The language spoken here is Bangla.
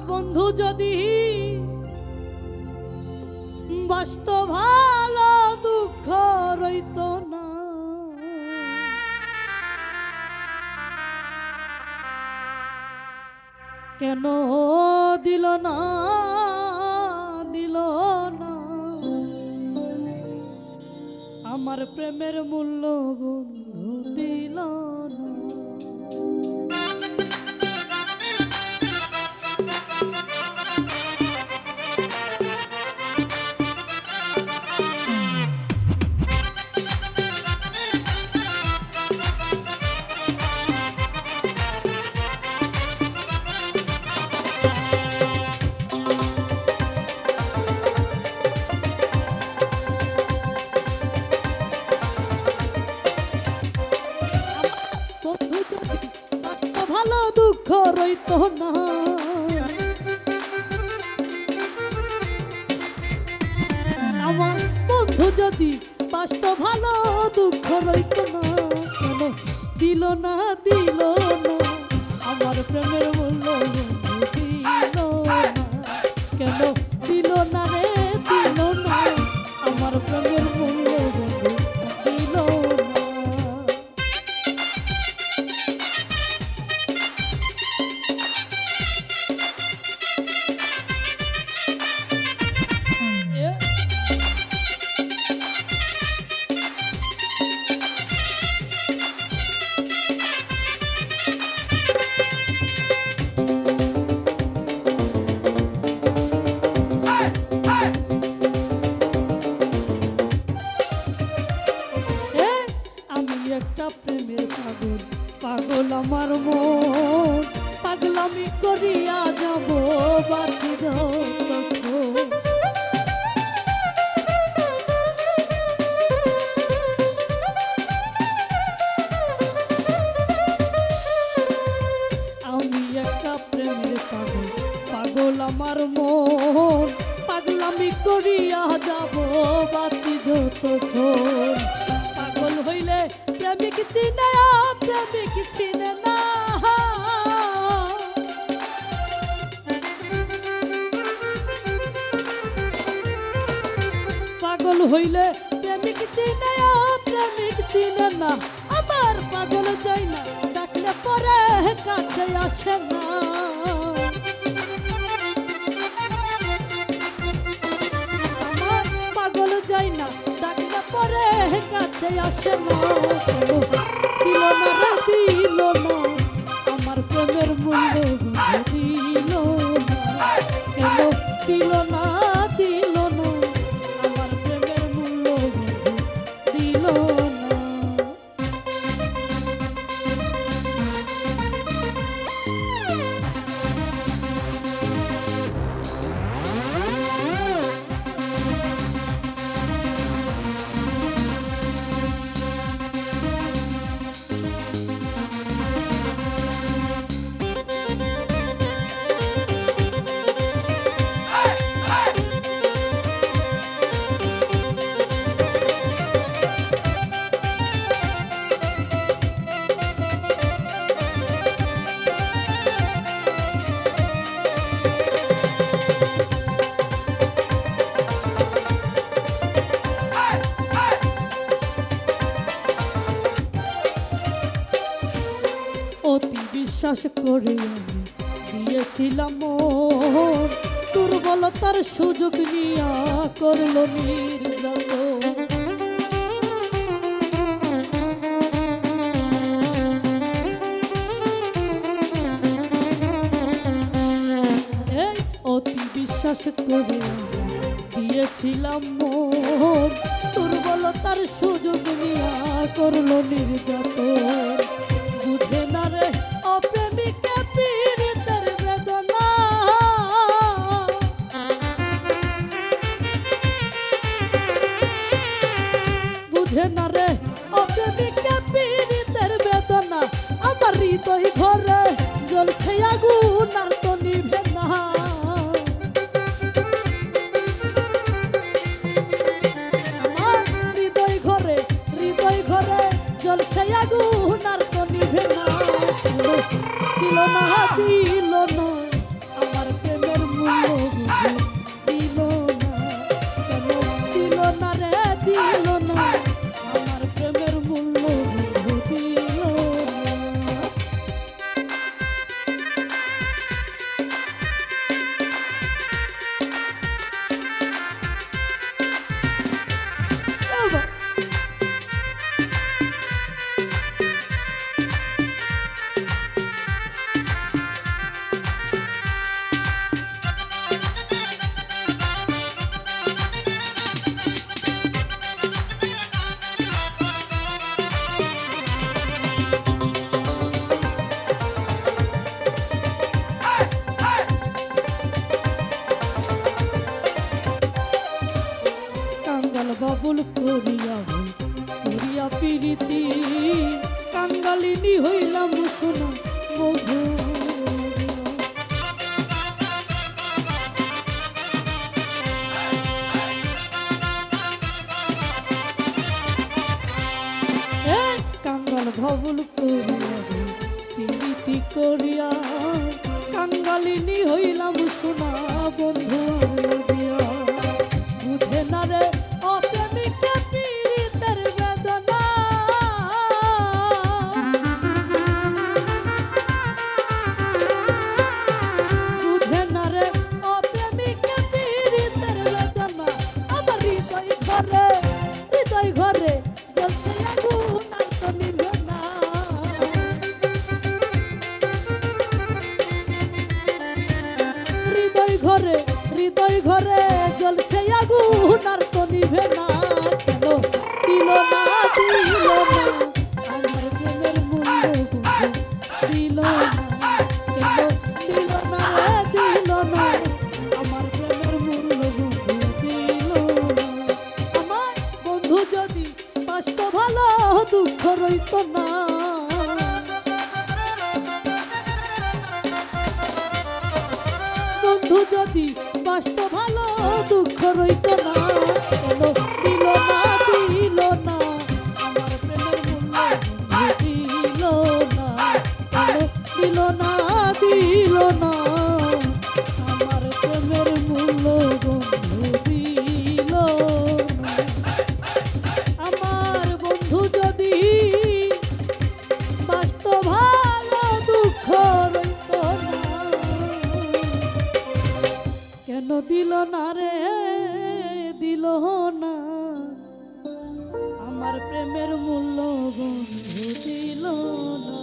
বন্ধু যদি বাস্তব ভালো দুঃখ রইত না, কেন দিল না দিল না আমার প্রেমের মূল্য বন্ধু দিল না। ভালো দুঃখ রইত না, আমার বন্ধু যদি বাস্তব ভালো দুঃখ রইত না, কেন দিল না দিল না আমার প্রেমের মূল্য বন্ধু দিল না, কেন দিল না রে দিল না আমার প্রেমের মূল্য বন্ধু দিল না। একটা প্রেমের পাগল পাগল আমার মন, পাগলামি করিয়া যাব বাঁচি আমি একটা প্রেমের পাগল পাগল আমার মন, পাগলামি করিয়া যাব বাঁচি যতক্ষণ। পাগল হইলে প্রেমিক চিনে প্রেমিক চিনে না, পাগল হইলে প্রেমিক চিনে প্রেমিক চিনে না, আমার পাগল যাই না ডাকলে পরে কাছে আসে না। আমার পাগল যাই না ডাকলে পরে কাছে আসে না, দিল না রে দিল না আমার প্রেমের মূল্য দিল না, কেন দিল না দিল না আমার প্রেমের মূল্য দিল না। অতি বিশ্বাস করে আমি দিয়েছিলাম মন, দুর্বলতার সুযোগ নিয়া করলো নির্যাতন। অতি বিশ্বাস করে দিয়েছিলাম মন, দুর্বলতার সুযোগ নিয়া করলো নির্যাতন। বুঝে না রে অপ্রেমিকা পীড়িতের বেদনা, বুঝে না রে অপ্রেমিকা পীড়িতের বেদনা, আমার হৃদয় ঘরে জ্বলছে আগুন আর তো নিভে না। আমার হৃদয় ঘরে জ্বলছে আগুন আর তো নিভে না, দিল না দিল না আমার প্রেম শোনা বন্ধু। কাঙ্গাল ভবল করিয়া প্রীতি করিয়া কাঙ্গালিনী হইলাম শোনা বন্ধু দিয়া। বুঝে না রে অপ্রেমিকা পীড়িতের বেদনা, বুঝে না রে অপ্রেমিকা পীড়িতের বেদনা। আমার হৃদয় ঘরে জ্বলছে আগুন আর তো নিভে না। হৃদয় ঘরে জ্বলছে আগুন আর তো নিভে না। কেন দিল না আমার প্রেমের মূল্য বন্ধু দিল না। কেন দিল না আমার প্রেমের মূল্য বন্ধু দিল না। আমার বন্ধু যদি বাসত ভালো দুঃখ রইত না। বন্ধু যদি বাসত ভালো দুঃখ রইত না। কেন দিল না আমার প্রেমের মূল্য দিল না। কেন দিল না আমার প্রেমের মূল্য বন্ধু দিল না। আমার বন্ধু যদি বাসত ভালো দুঃখ রইত না। কেন দিল না রে দিল না আমার প্রেমের মূল্য বন্ধু দিল না।